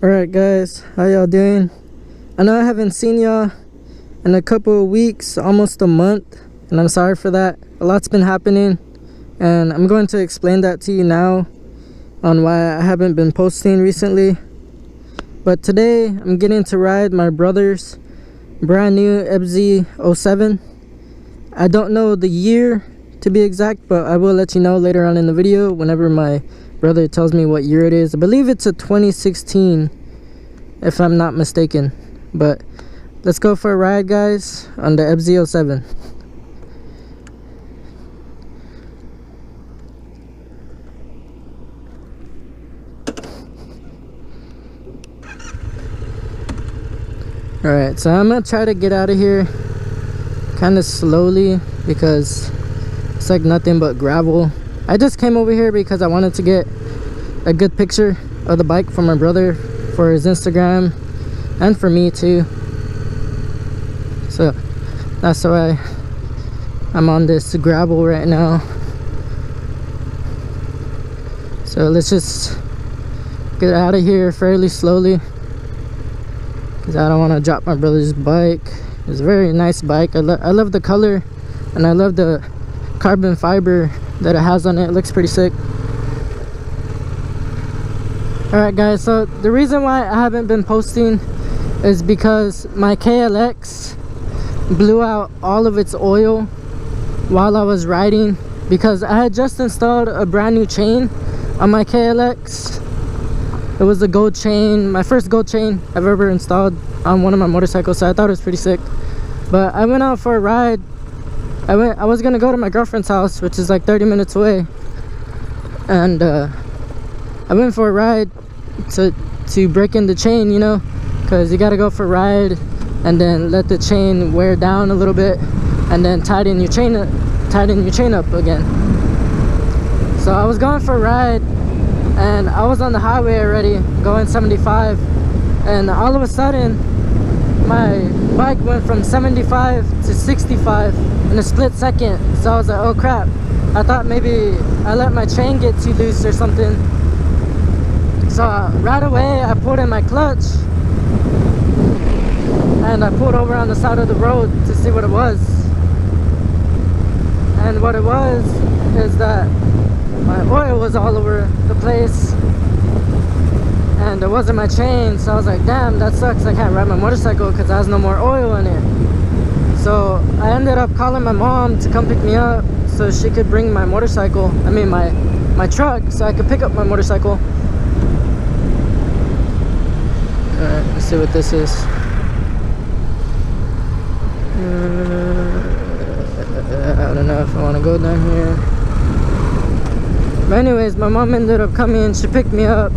Alright guys, how y'all doing? I know I haven't seen y'all in a couple of weeks, almost a month, and I'm sorry for that. A lot's been happening, and I'm going to explain that to you now on why I haven't been posting recently. But today I'm getting to ride my brother's brand new FZ 07. I don't know the year to be exact, but I will let you know later on in the video whenever my brother tells me what year it is. I believe it's a 2016 if I'm not mistaken. But let's go for a ride, guys, on the FZ 07. Alright, so I'm gonna try to get out of here kind of slowly because it's like nothing but gravel. I just came over here because I wanted to get a good picture of the bike for my brother, for his Instagram, and for me too. So that's why I'm on this gravel right now. So let's just get out of here fairly slowly because I don't want to drop my brother's bike. It's a very nice bike. I love the color, and I love the carbon fiber that it has on it. It looks pretty sick. Alright guys, so the reason why I haven't been posting is because my KLX blew out all of its oil while I was riding, because I had just installed a brand new chain on my KLX. It was a gold chain, my first gold chain I've ever installed on one of my motorcycles, so I thought it was pretty sick. But I went out for a ride. I was gonna go to my girlfriend's house, which is like 30 minutes away, and I went for a ride to break in the chain, you know, because you gotta go for a ride and then let the chain wear down a little bit and then tighten your chain up again. So I was going for a ride and I was on the highway already going 75, and all of a sudden my bike went from 75 to 65 in a split second. So I was like, oh crap, I thought maybe I let my chain get too loose or something. So right away I pulled in my clutch and I pulled over on the side of the road to see what it was. And what it was is that my oil was all over the place and it wasn't my chain. So I was like, damn, that sucks, I can't ride my motorcycle because it has no more oil in it. So I ended up calling my mom to come pick me up so she could bring my motorcycle, I mean my truck, so I could pick up my motorcycle. Alright, let's see what this is. I don't know if I want to go down here. But anyways, my mom ended up coming, she picked me up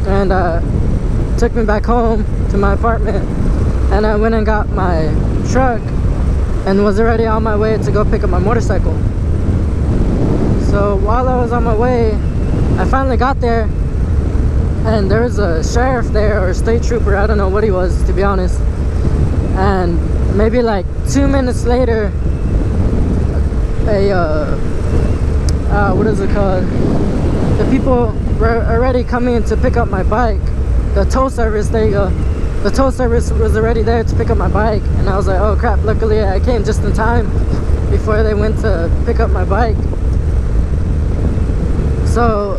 and took me back home to my apartment, and I went and got my truck and was already on my way to go pick up my motorcycle. So while I was on my way, I finally got there and there was a sheriff there, or a state trooper, I don't know what he was, to be honest. And maybe like 2 minutes later, what is it called? The people were already coming to pick up my bike. The tow service, there you go. The tow service was already there to pick up my bike, and I was like, oh crap, luckily I came just in time before they went to pick up my bike. So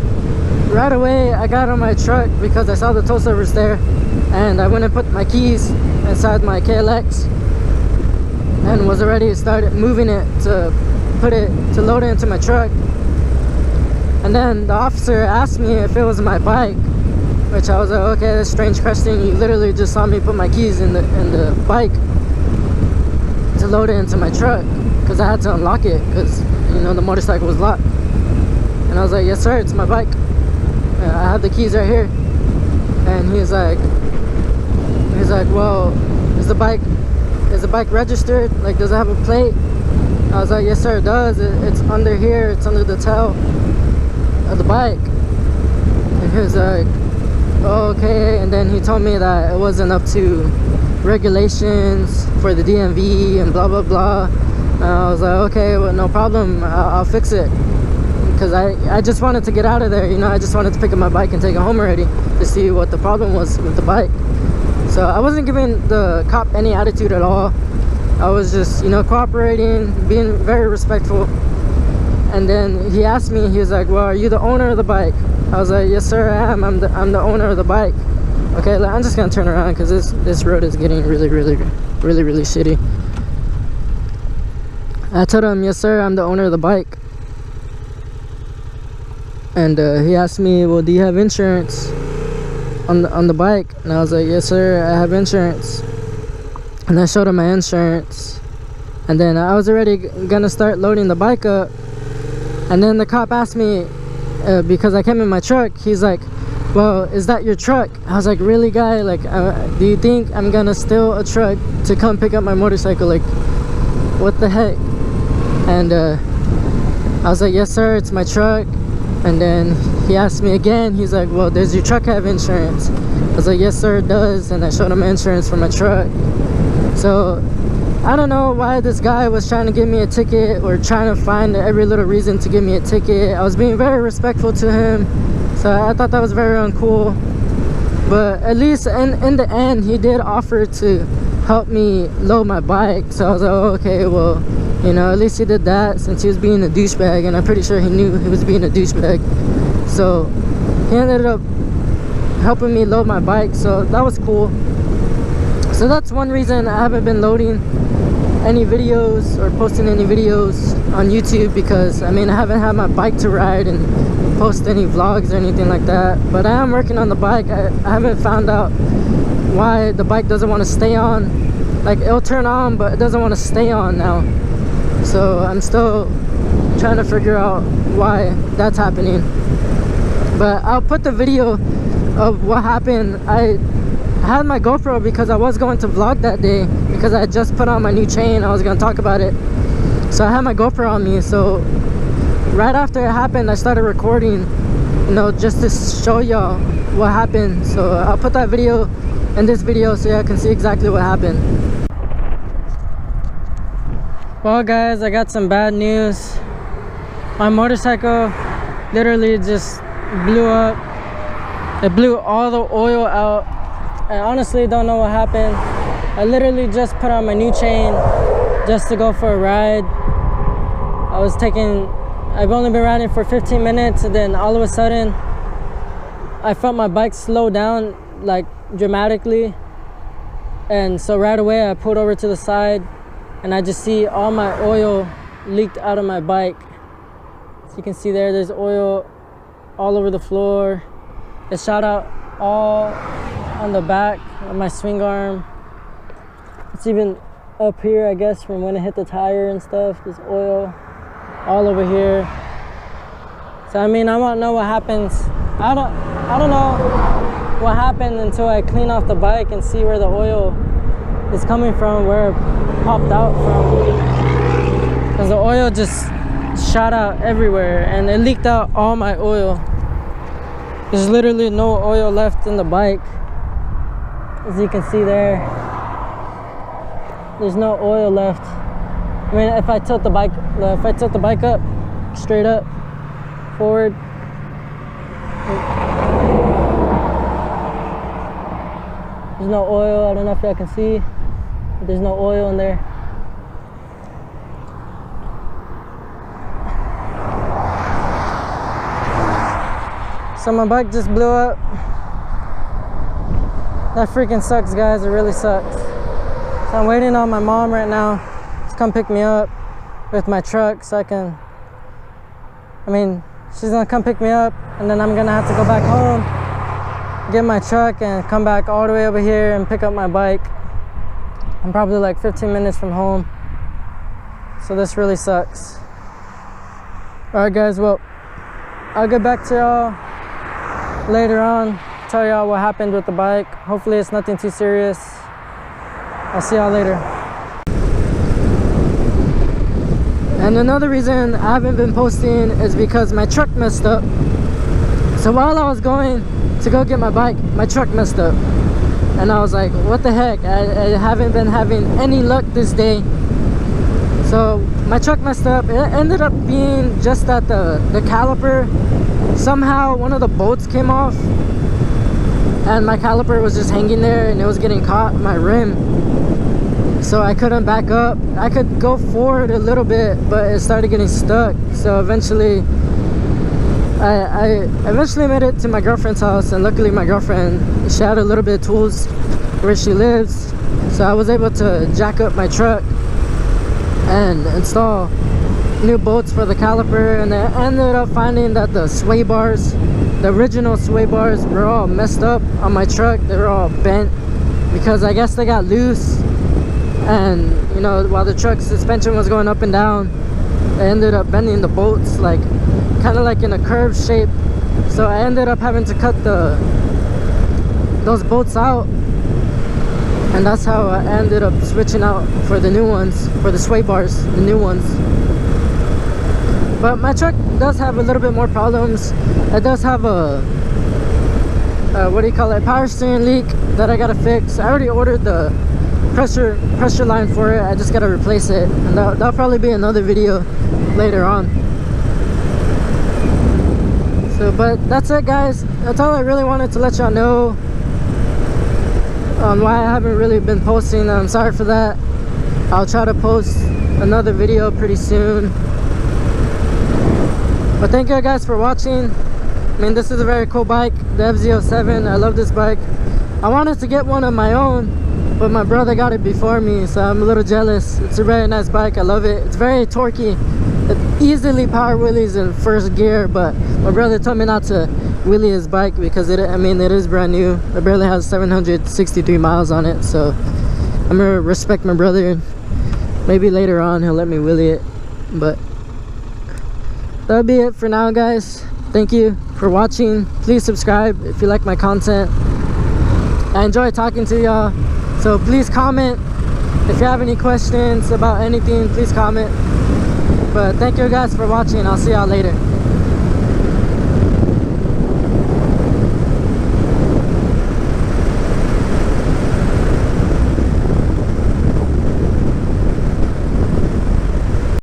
right away I got on my truck because I saw the tow service there, and I went and put my keys inside my KLX and was already started moving it to load it into my truck. And then the officer asked me if it was my bike, which I was like, okay, that's a strange question. You literally just saw me put my keys in the bike to load it into my truck, because I had to unlock it because, you know, the motorcycle was locked. And I was like, yes sir, it's my bike. I have the keys right here. And he's like, well, is the bike registered? Like, does it have a plate? I was like, yes sir, it does. It's under here. It's under the tail of the bike. And he was like, oh, okay. And then he told me that it wasn't up to regulations for the DMV and blah blah blah. And I was like, okay, well, no problem, I'll fix it. because I just wanted to get out of there, you know. I just wanted to pick up my bike and take it home already to see what the problem was with the bike. So I wasn't giving the cop any attitude at all. I was just, you know, cooperating, being very respectful. And then he asked me, he was like, well, are you the owner of the bike? I was like, yes sir, I am. I'm the owner of the bike. Okay, I'm just gonna turn around because this road is getting really shitty. I told him, yes sir, I'm the owner of the bike. And he asked me, well, do you have insurance on the bike? And I was like, yes sir, I have insurance. And I showed him my insurance. And then I was already gonna start loading the bike up. And then the cop asked me, because I came in my truck, he's like, well, is that your truck? I was like, really, guy? Like, do you think I'm gonna steal a truck to come pick up my motorcycle? Like, what the heck? And I was like, yes sir, it's my truck. And then he asked me again, he's like, well, does your truck have insurance? I was like, yes sir, it does. And I showed him insurance for my truck. So I don't know why this guy was trying to give me a ticket or trying to find every little reason to give me a ticket. I was being very respectful to him, so I thought that was very uncool. But at least in the end, he did offer to help me load my bike. So I was like, oh, okay, well, you know, at least he did that since he was being a douchebag, and I'm pretty sure he knew he was being a douchebag. So he ended up helping me load my bike, so that was cool. So that's one reason I haven't been loading any videos or posting any videos on YouTube, because I mean, I haven't had my bike to ride and post any vlogs or anything like that. But I am working on the bike. I haven't found out why the bike doesn't want to stay on. Like, it'll turn on, but it doesn't want to stay on now. So I'm still trying to figure out why that's happening. But I'll put the video of what happened. I had my GoPro because I was going to vlog that day, because I had just put on my new chain. I was going to talk about it, so I had my GoPro on me. So right after it happened, I started recording, you know, just to show y'all what happened. So I'll put that video in this video so y'all can see exactly what happened. Well guys, I got some bad news. My motorcycle literally just blew up. It blew all the oil out. I honestly don't know what happened. I literally just put on my new chain just to go for a ride. I've only been riding for 15 minutes, and then all of a sudden I felt my bike slow down like dramatically. And so right away I pulled over to the side, and I just see all my oil leaked out of my bike. So you can see there's oil all over the floor. It shot out all on the back of my swing arm. It's even up here, I guess, from when it hit the tire and stuff. There's oil all over here. So I mean, I won't know what happens. I don't know what happened until I clean off the bike and see where the oil is coming from, where it popped out from. Because the oil just shot out everywhere, and it leaked out all my oil. There's literally no oil left in the bike. As you can see there, there's no oil left. I mean, if I tilt the bike up, straight up, forward, there's no oil. I don't know if y'all can see, but there's no oil in there. So my bike just blew up. That freaking sucks, guys. It really sucks. So I'm waiting on my mom right now to come pick me up with my truck, so she's gonna come pick me up, and then I'm gonna have to go back home, get my truck, and come back all the way over here and pick up my bike. I'm probably like 15 minutes from home. So this really sucks. Alright guys, well, I'll get back to y'all later on, tell y'all what happened with the bike. Hopefully it's nothing too serious. I'll see y'all later. And another reason I haven't been posting is because my truck messed up. So while I was going to go get my bike, my truck messed up. And I was like, what the heck? I haven't been having any luck this day. So my truck messed up. It ended up being just that the caliper, somehow one of the bolts came off and my caliper was just hanging there and it was getting caught in my rim, so I couldn't back up. I could go forward a little bit, but it started getting stuck. So eventually I eventually made it to my girlfriend's house, and luckily my girlfriend, she had a little bit of tools where she lives, so I was able to jack up my truck and install new bolts for the caliper. And I ended up finding that the sway bars, the original sway bars, were all messed up on my truck. They were all bent because I guess they got loose, and you know, while the truck's suspension was going up and down, I ended up bending the bolts like kind of like in a curved shape. So I ended up having to cut those bolts out, and that's how I ended up switching out for the new ones, for the sway bars, the new ones. But my truck does have a little bit more problems. It does have a what do you call it, power steering leak that I gotta fix. I already ordered the pressure line for it. I just gotta replace it, and that'll probably be another video later on. So, but that's it, guys. That's all I really wanted to let y'all know on why I haven't really been posting. I'm sorry for that. I'll try to post another video pretty soon. But thank you guys for watching. I mean, this is a very cool bike, the FZ07. I love this bike. I wanted to get one of my own, but my brother got it before me, so I'm a little jealous. It's a very nice bike. I love it. It's very torquey. It easily power wheelies in first gear, but my brother told me not to wheelie his bike because it is brand new. It barely has 763 miles on it, so I'm gonna respect my brother. Maybe later on he'll let me wheelie it, but that'll be it for now, guys. Thank you for watching. Please subscribe if you like my content. I enjoy talking to y'all, so please comment if you have any questions about anything. Please comment. But thank you guys for watching. I'll see y'all later.